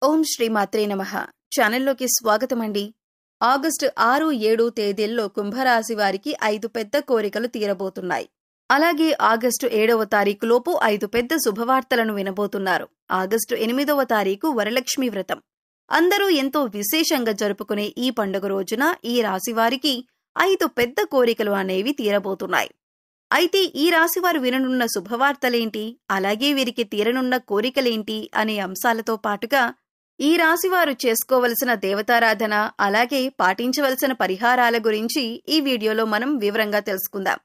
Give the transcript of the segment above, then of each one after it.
ఓం శ్రీ మాత్రే నమః. ఛానల్లోకి స్వాగతమండి. ఆగస్టు 6, 7 తేదీల్లో కుంభరాశి వారికి 5 పెద్ద కోరికలు తీరబోతున్నాయి. అలాగే ఆగస్టు 7వ తారీఖులోపు 5 పెద్ద శుభవార్తలను వినబోతున్నారు. ఆగస్టు 8వ తారీఖు వరలక్ష్మి వ్రతం. అందరూ ఎంతో విశేషంగా జరుపుకునే ఈ పండుగ రోజున ఈ రాశి వారికి 5 పెద్ద కోరికలు అనేవి తీరబోతున్నాయి. అయితే ఈ రాశివారు విననున్న శుభవార్తలేంటి, అలాగే వీరికి తీరనున్న కోరికలేంటి అనే అంశాలతో పాటుగా ఈ రాశివారు చేసుకోవలసిన దేవతారాధన, అలాగే పాటించవలసిన పరిహారాల గురించి ఈ వీడియోలో మనం వివరంగా తెలుసుకుందాం.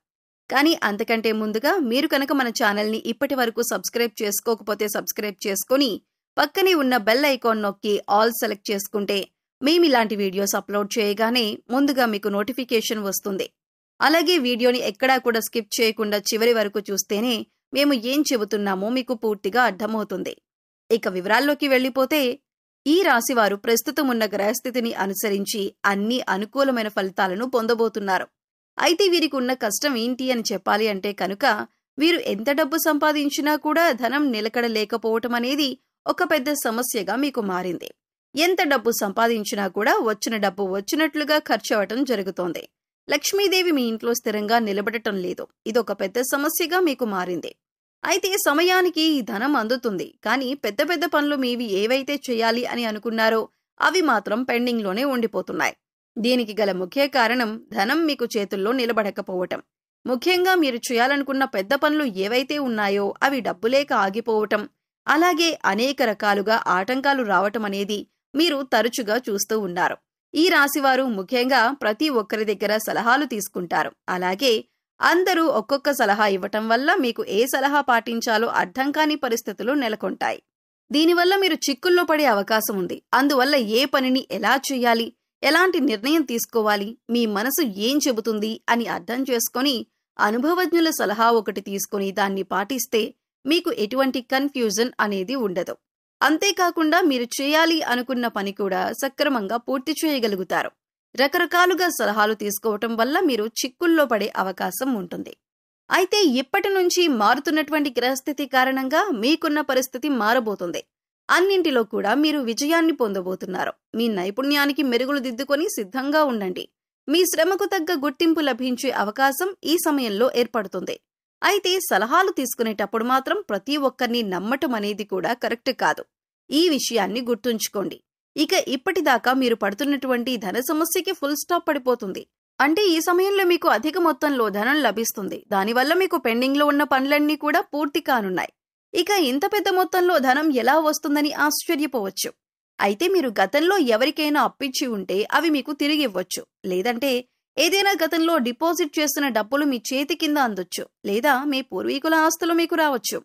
కానీ అంతకంటే ముందుగా మీరు కనుక మన ఛానల్ని ఇప్పటి వరకు సబ్స్క్రైబ్ చేసుకోకపోతే సబ్స్క్రైబ్ చేసుకుని పక్కనే ఉన్న బెల్ ఐకాన్ నొక్కి ఆల్ సెలెక్ట్ చేసుకుంటే మేమిలాంటి వీడియోస్ అప్లోడ్ చేయగానే ముందుగా మీకు నోటిఫికేషన్ వస్తుంది. అలాగే వీడియోని ఎక్కడా కూడా స్కిప్ చేయకుండా చివరి వరకు చూస్తేనే మేము ఏం చెబుతున్నామో మీకు పూర్తిగా అర్థమవుతుంది. ఇక వివరాల్లోకి వెళ్ళిపోతే ఈ రాశివారు ప్రస్తుతం ఉన్న గ్రహస్థితిని అనుసరించి అన్ని అనుకూలమైన ఫలితాలను పొందబోతున్నారు. అయితే వీరికి ఉన్న కష్టం ఏంటి అని చెప్పాలి అంటే కనుక వీరు ఎంత డబ్బు సంపాదించినా కూడా ధనం నిలకడ లేకపోవటం అనేది ఒక పెద్ద సమస్యగా మీకు మారింది. ఎంత డబ్బు సంపాదించినా కూడా వచ్చిన డబ్బు వచ్చినట్లుగా ఖర్చు అవటం జరుగుతోంది. లక్ష్మీదేవి మీ ఇంట్లో స్థిరంగా నిలబడటం లేదు. ఇదొక పెద్ద సమస్యగా మీకు మారింది. అయితే సమయానికి ఈ ధనం అందుతుంది, కానీ పెద్ద పెద్ద పనులు మీవి ఏవైతే చేయాలి అని అనుకున్నారో అవి మాత్రం పెండింగ్లోనే ఉండిపోతున్నాయి. దీనికి గల ముఖ్య కారణం ధనం మీకు చేతుల్లో నిలబడకపోవటం. ముఖ్యంగా మీరు చేయాలనుకున్న పెద్ద పనులు ఏవైతే ఉన్నాయో అవి డబ్బులేక ఆగిపోవటం, అలాగే అనేక రకాలుగా ఆటంకాలు రావటం అనేది మీరు తరచుగా చూస్తూ ఉన్నారు. ఈ రాశివారు ముఖ్యంగా ప్రతి ఒక్కరి దగ్గర సలహాలు తీసుకుంటారు. అలాగే అందరూ ఒక్కొక్క సలహా ఇవ్వటం వల్ల మీకు ఏ సలహా పాటించాలో అర్థం కాని పరిస్థితులు నెలకొంటాయి. దీనివల్ల మీరు చిక్కుల్లో పడే అవకాశం ఉంది. అందువల్ల ఏ పనిని ఎలా చేయాలి, ఎలాంటి నిర్ణయం తీసుకోవాలి, మీ మనసు ఏం చెబుతుంది అని అర్థం చేసుకొని అనుభవజ్ఞుల సలహా ఒకటి తీసుకుని దాన్ని పాటిస్తే మీకు ఎటువంటి కన్ఫ్యూజన్ అనేది ఉండదు. అంతేకాకుండా మీరు చేయాలి అనుకున్న పని కూడా సక్రమంగా పూర్తి చేయగలుగుతారు. రకరకాలుగా సలహాలు తీసుకోవటం వల్ల మీరు చిక్కుల్లో పడే అవకాశం ఉంటుంది. అయితే ఇప్పటి నుంచి మారుతున్నటువంటి గ్రహస్థితి కారణంగా మీకున్న పరిస్థితి మారబోతుంది. అన్నింటిలో కూడా మీరు విజయాన్ని పొందబోతున్నారు. మీ నైపుణ్యానికి మెరుగులు దిద్దుకొని సిద్ధంగా ఉండండి. మీ శ్రమకు తగ్గ గుర్తింపు లభించే అవకాశం ఈ సమయంలో ఏర్పడుతుంది. అయితే సలహాలు తీసుకునేటప్పుడు మాత్రం ప్రతి ఒక్కరిని నమ్మటం అనేది కూడా కరెక్ట్ కాదు. ఈ విషయాన్ని గుర్తుంచుకోండి. ఇక ఇప్పటిదాకా మీరు పడుతున్నటువంటి ధన సమస్యకి ఫుల్ స్టాప్ పడిపోతుంది. అంటే ఈ సమయంలో మీకు అధిక మొత్తంలో ధనం లభిస్తుంది. దానివల్ల మీకు పెండింగ్లో ఉన్న పనులన్నీ కూడా పూర్తి కానున్నాయి. ఇక ఇంత పెద్ద మొత్తంలో ధనం ఎలా వస్తుందని ఆశ్చర్యపోవచ్చు. అయితే మీరు గతంలో ఎవరికైనా అప్పిచ్చి ఉంటే అవి మీకు తిరిగి ఇవ్వచ్చు. లేదంటే ఏదైనా గతంలో డిపాజిట్ చేసిన డబ్బులు మీ చేతి కింద అందొచ్చు. లేదా మీ పూర్వీకుల ఆస్తులు మీకు రావచ్చు.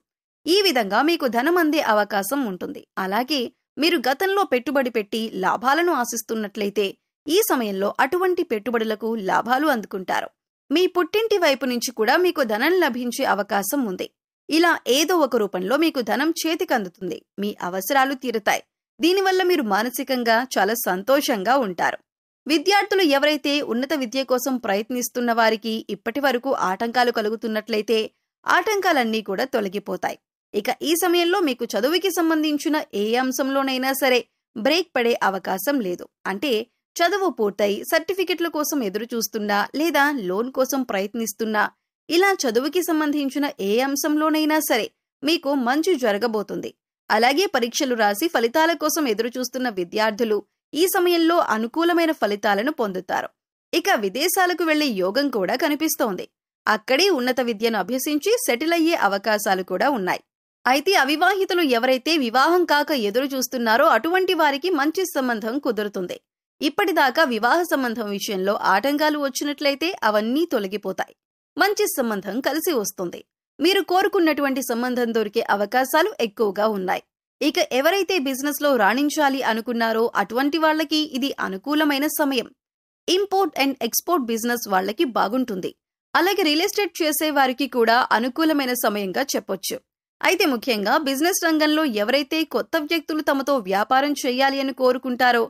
ఈ విధంగా మీకు ధనం అందే అవకాశం ఉంటుంది. అలాగే మీరు గతంలో పెట్టుబడి పెట్టి లాభాలను ఆశిస్తున్నట్లయితే ఈ సమయంలో అటువంటి పెట్టుబడులకు లాభాలు అందుకుంటారు. మీ పుట్టింటి వైపు నుంచి కూడా మీకు ధనం లభించే అవకాశం ఉంది. ఇలా ఏదో ఒక రూపంలో మీకు ధనం చేతికి అందుతుంది. మీ అవసరాలు తీరుతాయి. దీనివల్ల మీరు మానసికంగా చాలా సంతోషంగా ఉంటారు. విద్యార్థులు ఎవరైతే ఉన్నత విద్య కోసం ప్రయత్నిస్తున్న వారికి ఇప్పటి వరకు ఆటంకాలు కలుగుతున్నట్లయితే ఆటంకాలన్నీ కూడా తొలగిపోతాయి. ఇక ఈ సమయంలో మీకు చదువుకి సంబంధించిన ఏ అంశంలోనైనా సరే బ్రేక్ పడే అవకాశం లేదు. అంటే చదువు పూర్తయి సర్టిఫికెట్ల కోసం ఎదురు చూస్తున్నా, లేదా లోన్ కోసం ప్రయత్నిస్తున్నా, ఇలా చదువుకి సంబంధించిన ఏ అంశంలోనైనా సరే మీకు మంచి జరగబోతుంది. అలాగే పరీక్షలు రాసి ఫలితాల కోసం ఎదురు చూస్తున్న విద్యార్థులు ఈ సమయంలో అనుకూలమైన ఫలితాలను పొందుతారు. ఇక విదేశాలకు వెళ్లే యోగం కూడా కనిపిస్తోంది. అక్కడే ఉన్నత విద్యను అభ్యసించి సెటిల్ అయ్యే అవకాశాలు కూడా ఉన్నాయి. అయితే అవివాహితులు ఎవరైతే వివాహం కాక ఎదురు చూస్తున్నారో అటువంటి వారికి మంచి సంబంధం కుదురుతుంది. ఇప్పటిదాకా వివాహ సంబంధం విషయంలో ఆటంకాలు వచ్చినట్లయితే అవన్నీ తొలగిపోతాయి. మంచి సంబంధం కలిసి వస్తుంది. మీరు కోరుకున్నటువంటి సంబంధం దొరికే అవకాశాలు ఎక్కువగా ఉన్నాయి. ఇక ఎవరైతే బిజినెస్ లో రాణించాలి అనుకున్నారో అటువంటి వాళ్లకి ఇది అనుకూలమైన సమయం. ఇంపోర్ట్ అండ్ ఎక్స్పోర్ట్ బిజినెస్ వాళ్లకి బాగుంటుంది. అలాగే రియల్ ఎస్టేట్ చేసే వారికి కూడా అనుకూలమైన సమయంగా చెప్పొచ్చు. అయితే ముఖ్యంగా బిజినెస్ రంగంలో ఎవరైతే కొత్త వ్యక్తులు తమతో వ్యాపారం చేయాలి అని కోరుకుంటారో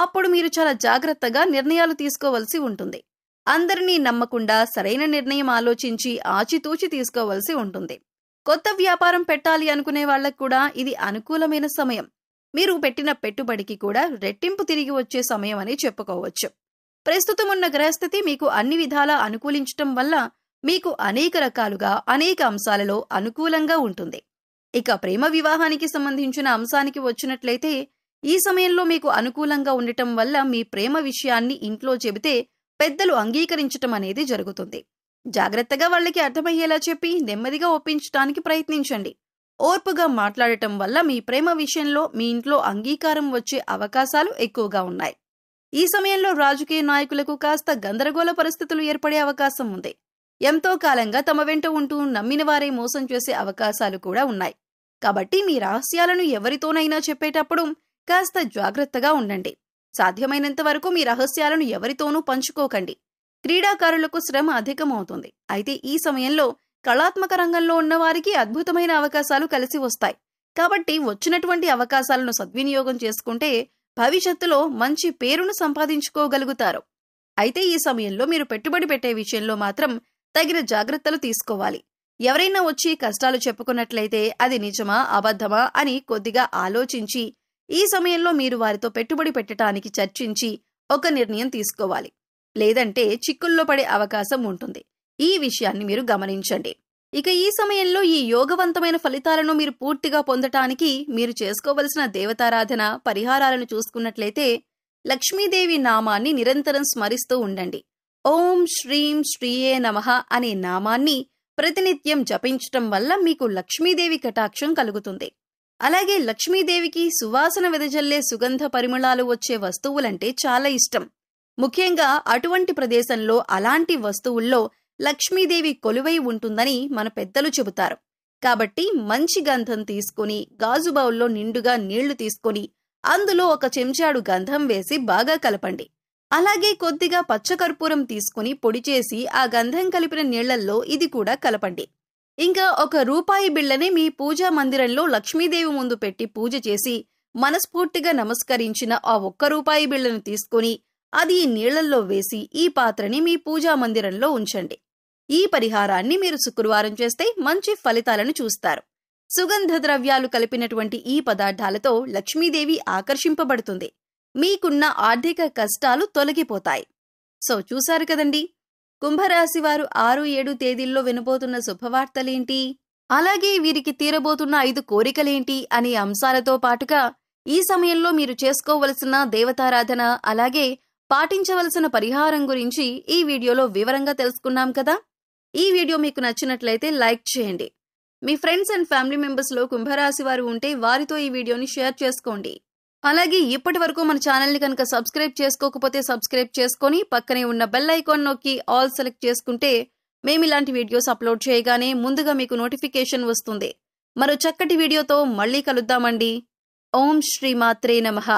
అప్పుడు మీరు చాలా జాగ్రత్తగా నిర్ణయాలు తీసుకోవలసి ఉంటుంది. అందరినీ నమ్మకుండా సరైన నిర్ణయం ఆలోచించి ఆచితూచి తీసుకోవలసి ఉంటుంది. కొత్త వ్యాపారం పెట్టాలి అనుకునే వాళ్లకు కూడా ఇది అనుకూలమైన సమయం. మీరు పెట్టిన పెట్టుబడికి కూడా రెట్టింపు తిరిగి వచ్చే సమయం అని చెప్పుకోవచ్చు. ప్రస్తుతం ఉన్న గ్రహస్థితి మీకు అన్ని విధాలా అనుకూలించటం వల్ల మీకు అనేక రకాలుగా అనేక అంశాలలో అనుకూలంగా ఉంటుంది. ఇక ప్రేమ వివాహానికి సంబంధించిన అంశానికి వచ్చినట్లయితే ఈ సమయంలో మీకు అనుకూలంగా ఉండటం వల్ల మీ ప్రేమ విషయాన్ని ఇంట్లో చెబితే పెద్దలు అంగీకరించటం అనేది జరుగుతుంది. జాగ్రత్తగా వాళ్ళకి అర్థమయ్యేలా చెప్పి నెమ్మదిగా ఒప్పించడానికి ప్రయత్నించండి. ఓర్పుగా మాట్లాడటం వల్ల మీ ప్రేమ విషయంలో మీ ఇంట్లో అంగీకారం వచ్చే అవకాశాలు ఎక్కువగా ఉన్నాయి. ఈ సమయంలో రాజకీయ నాయకులకు కాస్త గందరగోళ పరిస్థితులు ఏర్పడే అవకాశం ఉంది. ఎంతో కాలంగా తమ వెంట ఉంటూ నమ్మిన వారే మోసం చేసే అవకాశాలు కూడా ఉన్నాయి. కాబట్టి మీ రహస్యాలను ఎవరితోనైనా చెప్పేటప్పుడు కాస్త జాగ్రత్తగా ఉండండి. సాధ్యమైనంత వరకు మీ రహస్యాలను ఎవరితోనూ పంచుకోకండి. క్రీడాకారులకు శ్రమ అధికమవుతుంది. అయితే ఈ సమయంలో కళాత్మక రంగంలో ఉన్న వారికి అద్భుతమైన అవకాశాలు కలిసి వస్తాయి. కాబట్టి వచ్చినటువంటి అవకాశాలను సద్వినియోగం చేసుకుంటే భవిష్యత్తులో మంచి పేరును సంపాదించుకోగలుగుతారు. అయితే ఈ సమయంలో మీరు పెట్టుబడి పెట్టే విషయంలో మాత్రం తగిన జాగ్రత్తలు తీసుకోవాలి. ఎవరైనా వచ్చి కష్టాలు చెప్పుకున్నట్లయితే అది నిజమా అబద్ధమా అని కొద్దిగా ఆలోచించి ఈ సమయంలో మీరు వారితో పెట్టుబడి పెట్టడానికి చర్చించి ఒక నిర్ణయం తీసుకోవాలి. లేదంటే చిక్కుల్లో పడే అవకాశం ఉంటుంది. ఈ విషయాన్ని మీరు గమనించండి. ఇక ఈ సమయంలో ఈ యోగవంతమైన ఫలితాలను మీరు పూర్తిగా పొందటానికి మీరు చేసుకోవలసిన దేవతారాధన పరిహారాలను చూసుకున్నట్లయితే లక్ష్మీదేవి నామాన్ని నిరంతరం స్మరిస్తూ ఉండండి. ఓం శ్రీం శ్రీయే నమః అనే నామాన్ని ప్రతినిత్యం జపించటం వల్ల మీకు లక్ష్మీదేవి కటాక్షం కలుగుతుంది. అలాగే లక్ష్మీదేవికి సువాసన వెదజల్లే సుగంధ పరిమళాలు వచ్చే వస్తువులంటే చాలా ఇష్టం. ముఖ్యంగా అటువంటి ప్రదేశంలో అలాంటి వస్తువుల్లో లక్ష్మీదేవి కొలువై ఉంటుందని మన పెద్దలు చెబుతారు. కాబట్టి మంచి గంధం తీసుకుని గాజు బౌల్లో నిండుగా నీళ్లు తీసుకుని అందులో ఒక చెంచాడు గంధం వేసి బాగా కలపండి. అలాగే కొద్దిగా పచ్చకర్పూరం తీసుకుని పొడి చేసి ఆ గంధం కలిపిన నీళ్లల్లో ఇది కూడా కలపండి. ఇంకా ₹1 బిళ్ళని మీ పూజా మందిరంలో లక్ష్మీదేవి ముందు పెట్టి పూజ చేసి మనస్ఫూర్తిగా నమస్కరించిన ఆ ₹1 బిళ్ళను తీసుకుని అది ఈ నీళ్లల్లో వేసి ఈ పాత్రని మీ పూజా మందిరంలో ఉంచండి. ఈ పరిహారాన్ని మీరు శుక్రవారం చేస్తే మంచి ఫలితాలను చూస్తారు. సుగంధ ద్రవ్యాలు కలిపినటువంటి ఈ పదార్థాలతో లక్ష్మీదేవి ఆకర్షింపబడుతుంది. మీకున్న ఆర్థిక కష్టాలు తొలగిపోతాయి. సో చూశారు కదండి, కుంభరాశి వారు 6-7 తేదీల్లో వినబోతున్న శుభవార్తలేంటి, అలాగే వీరికి తీరబోతున్న 5 కోరికలేంటి అనే అంశాలతో పాటుగా ఈ సమయంలో మీరు చేసుకోవలసిన దేవతారాధన అలాగే పాటించవలసిన పరిహారం గురించి ఈ వీడియోలో వివరంగా తెలుసుకున్నాం కదా. ఈ వీడియో మీకు నచ్చినట్లయితే లైక్ చేయండి. మీ ఫ్రెండ్స్ అండ్ ఫ్యామిలీ మెంబర్స్లో కుంభరాశి వారు ఉంటే వారితో ఈ వీడియోని షేర్ చేసుకోండి. అలాగే ఇప్పటి వరకు మన ఛానల్ని కనుక సబ్స్క్రైబ్ చేసుకోకపోతే సబ్స్క్రైబ్ చేసుకొని పక్కనే ఉన్న బెల్ ఐకాన్ నొక్కి ఆల్ సెలెక్ట్ చేసుకుంటే మేము ఇలాంటి వీడియోస్ అప్లోడ్ చేయగానే ముందుగా మీకు నోటిఫికేషన్ వస్తుంది. మరో చక్కటి వీడియోతో మళ్ళీ కలుద్దామండి. ఓం శ్రీ మాత్రే నమః.